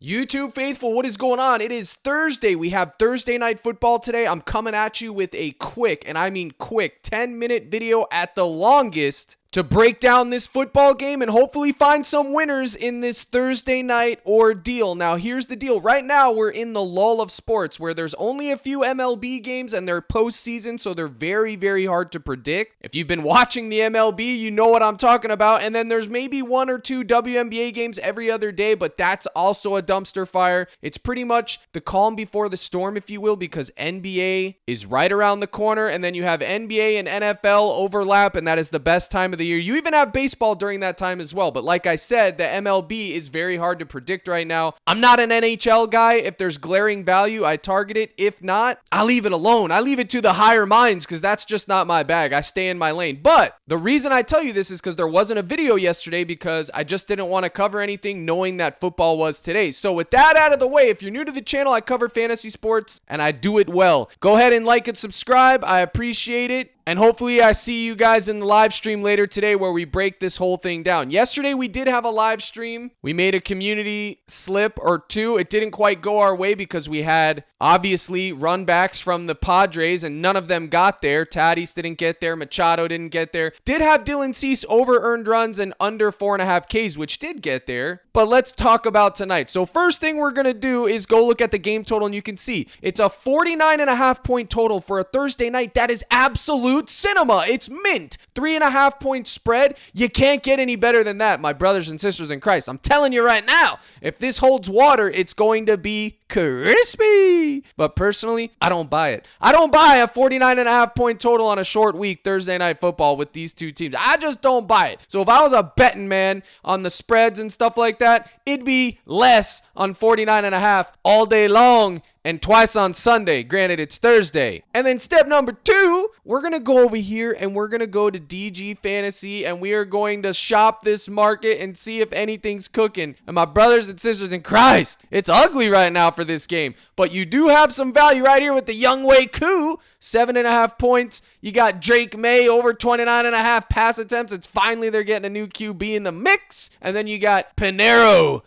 YouTube faithful, what is going on? It is Thursday. We have Thursday night football today. I'm coming at you with a quick, and I mean quick, 10-minute video at the longest to break down this football game and hopefully find some winners in this Thursday night ordeal. Now, here's the deal. Right now, we're in the lull of sports where there's only a few MLB games and they're postseason, so they're very, very hard to predict. If you've been watching the MLB, you know what I'm talking about. And then there's maybe one or two WNBA games every other day, but that's also a dumpster fire. It's pretty much the calm before the storm, if you will, because NBA is right around the corner, and then you have NBA and NFL overlap, and that is the best time of the year. You even have baseball during that time as well. But like I said, the MLB is very hard to predict right now. I'm not an NHL guy. If there's glaring value, I target it. If not, I leave it alone. I leave it to the higher minds because that's just not my bag. I stay in my lane. But the reason I tell you this is because there wasn't a video yesterday because I just didn't want to cover anything knowing that football was today. So with that out of the way, if you're new to the channel, I cover fantasy sports and I do it well. Go ahead and like and subscribe. I appreciate it. And hopefully I see you guys in the live stream later today where we break this whole thing down. Yesterday we did have a live stream. We made a community slip or two. It didn't quite go our way because we had obviously run backs from the Padres and none of them got there. Tatis didn't get there. Machado didn't get there. Did have Dylan Cease over earned runs and under 4.5 Ks, which did get there. But let's talk about tonight. So first thing we're going to do is go look at the game total, and you can see it's a 49.5 point total for a Thursday night. That is absolute cinema. It's mint. 3.5 point spread. You can't get any better than that, my brothers and sisters in Christ. I'm telling you right now, if this holds water, it's going to be crispy. But personally, I don't buy it. I don't buy a 49.5 point total on a short week Thursday night football with these two teams. I just don't buy it. So if I was a betting man on the spreads and stuff like that, it'd be less on 49.5 all day long and twice on Sunday. Granted, it's Thursday. And then step number 2, we're going to go over here and we're going to go to DG Fantasy and we are going to shop this market and see if anything's cooking. And my brothers and sisters in Christ, it's ugly right now for this game. But you do have some value right here with the Younghoe Koo. 7.5 points. You got Drake May over 29.5 pass attempts. It's finally they're getting a new QB in the mix. And then you got Panera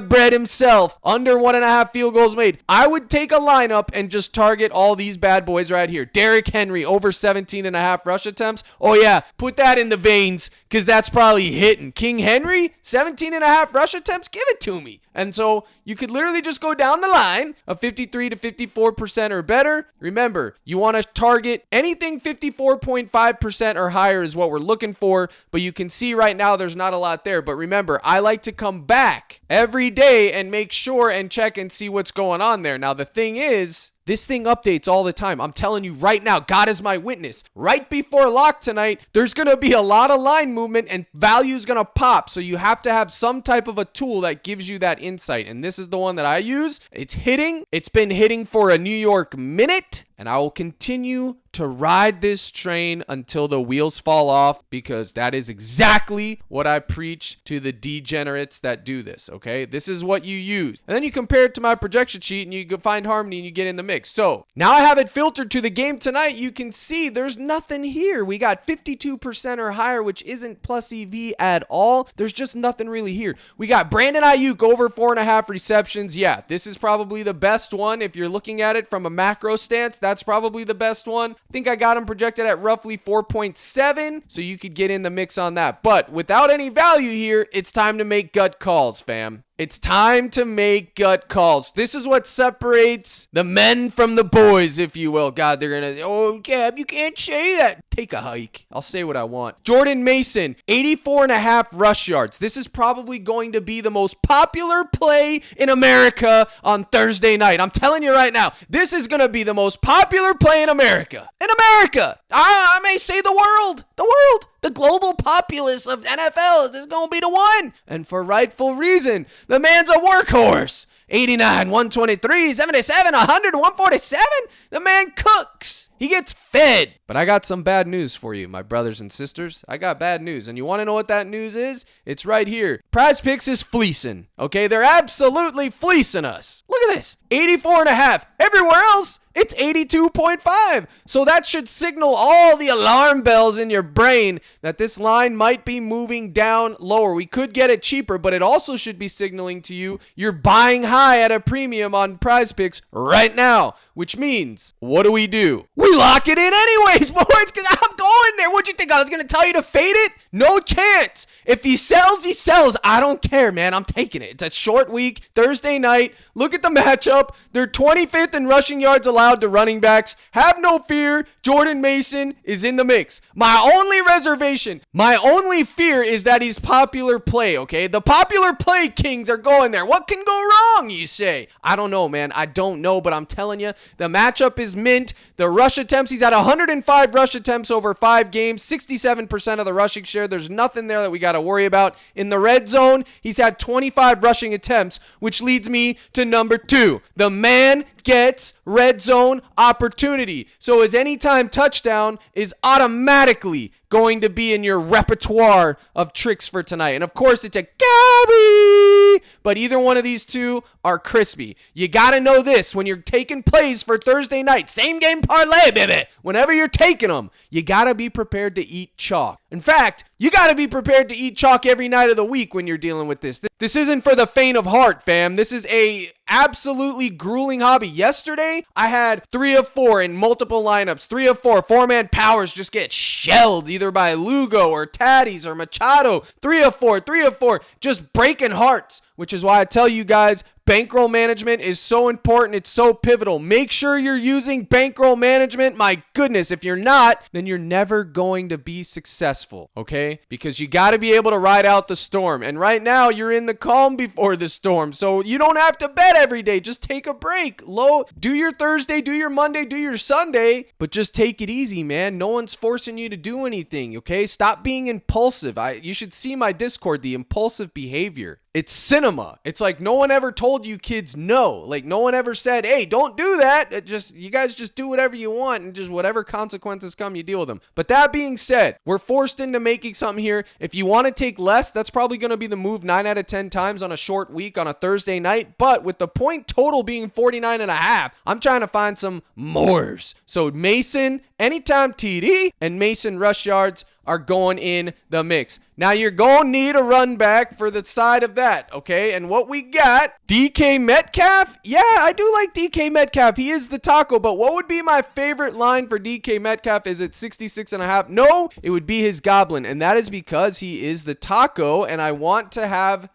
Bread himself, under 1.5 field goals made. I would take a lineup and just target all these bad boys right here. Derrick Henry, over 17.5 rush attempts. Oh yeah, put that in the veins because that's probably hitting. King Henry, 17.5 rush attempts. Give it to me. And so you could literally just go down the line of 53 to 54% or better. Remember, you want to target anything 54.5% or higher is what we're looking for. But you can see right now there's not a lot there. But remember, I like to come back every day and make sure and check and see what's going on there. Now, the thing is, this thing updates all the time. I'm telling you right now, God is my witness. Right before lock tonight, there's going to be a lot of line movement and value's going to pop. So you have to have some type of a tool that gives you that insight. And this is the one that I use. It's hitting. It's been hitting for a New York minute. And I will continue to ride this train until the wheels fall off because that is exactly what I preach to the degenerates that do this, okay? This is what you use. And then you compare it to my projection sheet and you can find harmony and you get in the mix. So now I have it filtered to the game tonight. You can see there's nothing here. We got 52% or higher, which isn't plus EV at all. There's just nothing really here. We got Brandon Ayuk over 4.5 receptions. Yeah, this is probably the best one. If you're looking at it from a macro stance, that's probably the best one. I think I got him projected at roughly 4.7, so you could get in the mix on that. But without any value here, it's time to make gut calls, fam. It's time to make gut calls. This is what separates the men from the boys, if you will. God, they're going to, oh, Gab, you can't say that. Take a hike. I'll say what I want. Jordan Mason, 84.5 rush yards. This is probably going to be the most popular play in America on Thursday night. I'm telling you right now, this is going to be the most popular play in America. In America. I may say the world. The world. The global populace of NFL is going to be the one. And for rightful reason. The man's a workhorse. 89, 123, 77, 100, 147. The man cooks. He gets fed. But I got some bad news for you, my brothers and sisters. I got bad news. And you want to know what that news is? It's right here. PrizePicks is fleecing. Okay? They're absolutely fleecing us. Look at this. 84.5. Everywhere else, It's 82.5. So that should signal all the alarm bells in your brain that this line might be moving down lower. We could get it cheaper, but it also should be signaling to you you're buying high at a premium on PrizePicks right now, which means, what do? We lock it in anyways, boys, because I'm going there. What'd you think? I was going to tell you to fade it? No chance. If he sells, he sells. I don't care, man. I'm taking it. It's a short week, Thursday night. Look at the matchup. They're 25th in rushing yards allowed to running backs. Have no fear. Jordan Mason is in the mix. My only reservation, my only fear is that he's popular play, okay? The popular play kings are going there. What can go wrong, you say? I don't know, man. I don't know, but I'm telling you, the matchup is mint. The rush attempts, he's had 105 rush attempts over 5 games, 67% of the rushing share. There's nothing there that we got to worry about. In the red zone, he's had 25 rushing attempts, which leads me to number 2. The man gets red zone opportunity. So his anytime touchdown is automatically going to be in your repertoire of tricks for tonight. And of course, it's a Gabby, but either one of these two are crispy. You got to know this when you're taking plays for Thursday night. Same game parlay, baby. Whenever you're taking them, you got to be prepared to eat chalk. In fact, you got to be prepared to eat chalk every night of the week when you're dealing with this. This isn't for the faint of heart, fam. This is a absolutely grueling hobby. Yesterday, I had 3 of 4 in multiple lineups. 3 of 4. 4-man powers just get shelled either by Lugo or Tatis or Machado. 3 of 4. 3 of 4. Just breaking hearts, which is why I tell you guys, bankroll management is so important. It's so pivotal. Make sure you're using bankroll management. My goodness, if you're not, then you're never going to be successful, okay? Because you got to be able to ride out the storm. And right now, you're in the calm before the storm. So you don't have to bet every day. Just take a break. Do your Thursday, do your Monday, do your Sunday, but just take it easy, man. No one's forcing you to do anything, okay? Stop being impulsive. You should see my Discord, the impulsive behavior. It's cinema. It's like no one ever told you kids no. Like no one ever said, hey, don't do that. You guys just do whatever you want and just whatever consequences come, you deal with them. But that being said, we're forced into making something here. If you want to take less, that's probably going to be the move 9 out of 10 times on a short week on a Thursday night. But with the point total being 49.5, I'm trying to find some mores. So Mason, anytime TD, and Mason rush yards are going in the mix. Now you're going to need a run back for the side of that, okay? And what we got, DK Metcalf? Yeah, I do like DK Metcalf. He is the taco, but what would be my favorite line for DK Metcalf? Is it 66.5? No, it would be his goblin, and that is because he is the taco, and I want to have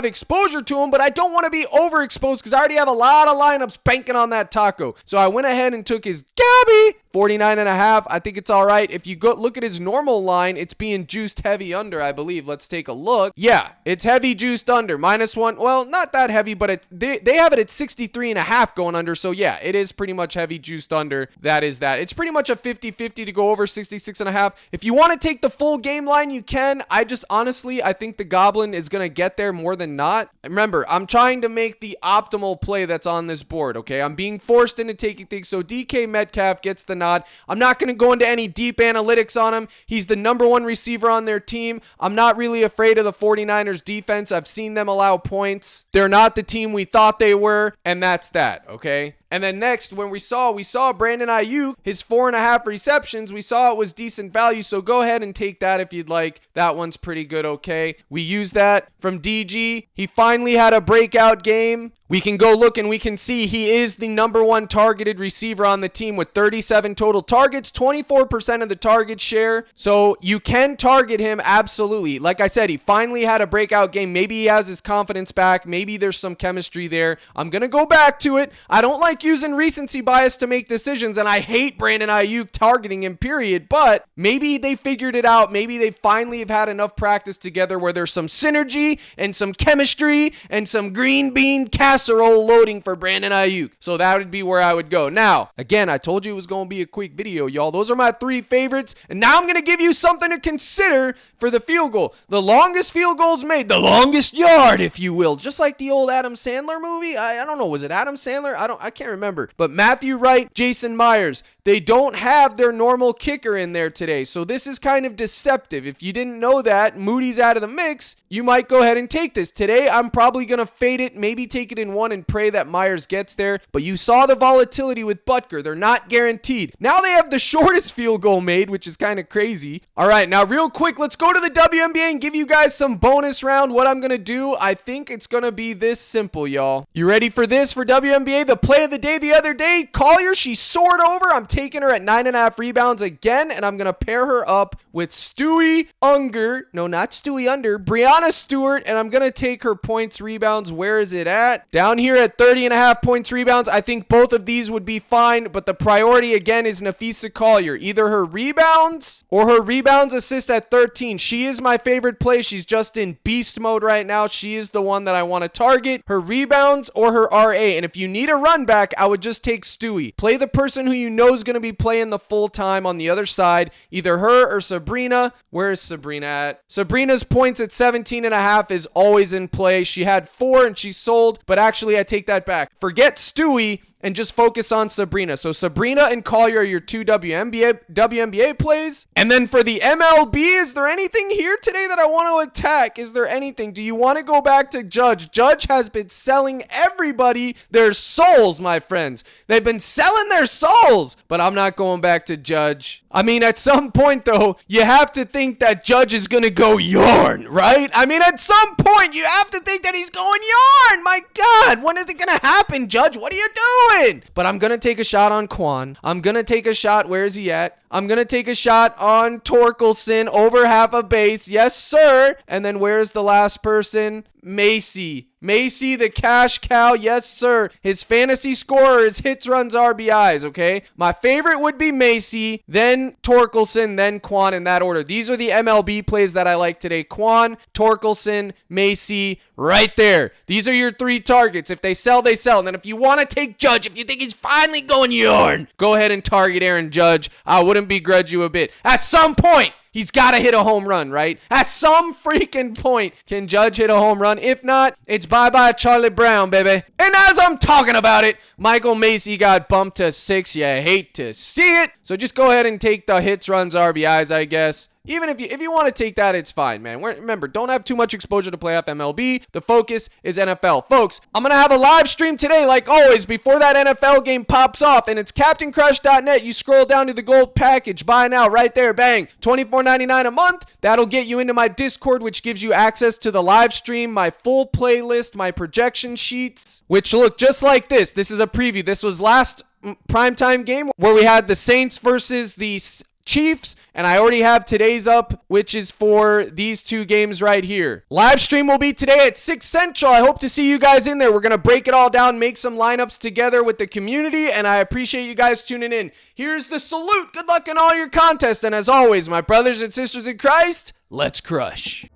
exposure to him, but I don't want to be overexposed because I already have a lot of lineups banking on that taco. So I went ahead and took his Gabby, 49.5. I think it's all right. If you go look at his normal line, it's being juiced heavy under, I believe. Let's take a look. Yeah, it's heavy juiced under. -1. Well, not that heavy, but they have it at 63.5 going under. So yeah, it is pretty much heavy juiced under. That is that. It's pretty much a 50-50 to go over 66.5. If you want to take the full game line, you can. I think the Goblin is going to get there more than not. Remember, I'm trying to make the optimal play that's on this board, okay? I'm being forced into taking things. So DK Metcalf gets the nod. I'm not going to go into any deep analytics on him. He's the number 1 receiver on their team. I'm not really afraid of the 49ers defense. I've seen them allow points. They're not the team we thought they were, and that's that, okay? And then next, when we saw Brandon Ayuk, his 4.5 receptions, we saw it was decent value, so go ahead and take that if you'd like. That one's pretty good, okay? We used that from DG. He finally had a breakout game. We can go look and we can see he is the number 1 targeted receiver on the team with 37 total targets, 24% of the target share. So you can target him, absolutely. Like I said, he finally had a breakout game. Maybe he has his confidence back. Maybe there's some chemistry there. I'm going to go back to it. I don't like using recency bias to make decisions, and I hate Brandon Ayuk targeting him, period. But maybe they figured it out. Maybe they finally have had enough practice together where there's some synergy and some chemistry and some green bean casserole loading for Brandon Ayuk. So that would be where I would go. Now, again, I told you it was going to be a quick video, y'all. Those are my 3 favorites. And now I'm going to give you something to consider for the field goal. The longest field goals made, the longest yard, if you will. Just like the old Adam Sandler movie. I don't know. Was it Adam Sandler? I can't remember. But Matthew Wright, Jason Myers, they don't have their normal kicker in there today. So this is kind of deceptive. If you didn't know that, Moody's out of the mix, you might go ahead and take this. Today, I'm probably going to fade it, maybe take it in 1 and pray that Myers gets there. But you saw the volatility with Butker. They're not guaranteed. Now they have the shortest field goal made, which is kind of crazy. All right, now real quick, let's go to the WNBA and give you guys some bonus round. What I'm going to do, I think it's going to be this simple, y'all. You ready for this for WNBA? The play of the day the other day, Collier, she soared over. I'm taking her at 9.5 rebounds again, and I'm going to pair her up with Stewie Unger. No, not Stewie Under. Brianna Stewart, and I'm going to take her points, rebounds. Where is it at? Down here at 30.5 points, rebounds. I think both of these would be fine, but the priority again is Nafisa Collier. Either her rebounds or her rebounds assist at 13. She is my favorite play. She's just in beast mode right now. She is the one that I want to target. Her rebounds or her RA. And if you need a run back, I would just take Stewie. Play the person who you know is going to be playing the full time on the other side. Either her or Sabrina. Where is Sabrina at? Sabrina's points at 17.5 is always in play. She had 4 and she sold, but actually I take that back. Forget Stewie and just focus on Sabrina. So Sabrina and Collier are your two WNBA plays. And then for the MLB, is there anything here today that I want to attack? Is there anything? Do you want to go back to Judge? Judge has been selling everybody their souls, my friends. They've been selling their souls. But I'm not going back to Judge. I mean, at some point, though, you have to think that Judge is going to go yarn, right? I mean, at some point, you have to think that he's going yarn. My God, when is it going to happen, Judge? What are you doing? But I'm going to take a shot on Quan. I'm going to take a shot. Where is he at? I'm going to take a shot on Torkelson over half a base. Yes, sir. And then where's the last person? Macy, the cash cow. Yes, sir. His fantasy scorer is hits, runs, RBIs, okay? My favorite would be Macy, then Torkelson, then Quan in that order. These are the MLB plays that I like today. Quan, Torkelson, Macy, right there. These are your 3 targets. If they sell, they sell. And then if you want to take Judge, if you think he's finally going yarn, go ahead and target Aaron Judge. I wouldn't begrudge you a bit. At some point, he's got to hit a home run, right? At some freaking point, can Judge hit a home run? If not, it's bye-bye Charlie Brown, baby. And as I'm talking about it, Michael Macy got bumped to 6. You hate to see it. So just go ahead and take the hits, runs, RBIs, I guess. Even if you want to take that, it's fine, man. Remember, don't have too much exposure to playoff MLB. The focus is NFL. Folks, I'm going to have a live stream today, like always, before that NFL game pops off, and it's CaptainCrush.net. You scroll down to the gold package. Buy now, right there, bang. $24.99 a month. That'll get you into my Discord, which gives you access to the live stream, my full playlist, my projection sheets, which look just like this. This is a preview. This was last primetime game where we had the Saints versus the Chiefs, and I already have today's up, which is for these 2 games right here. Live stream will be today at 6 Central. I hope to see you guys in there. We're going to break it all down, make some lineups together with the community, and I appreciate you guys tuning in. Here's the salute. Good luck in all your contests, and as always, my brothers and sisters in Christ, let's crush.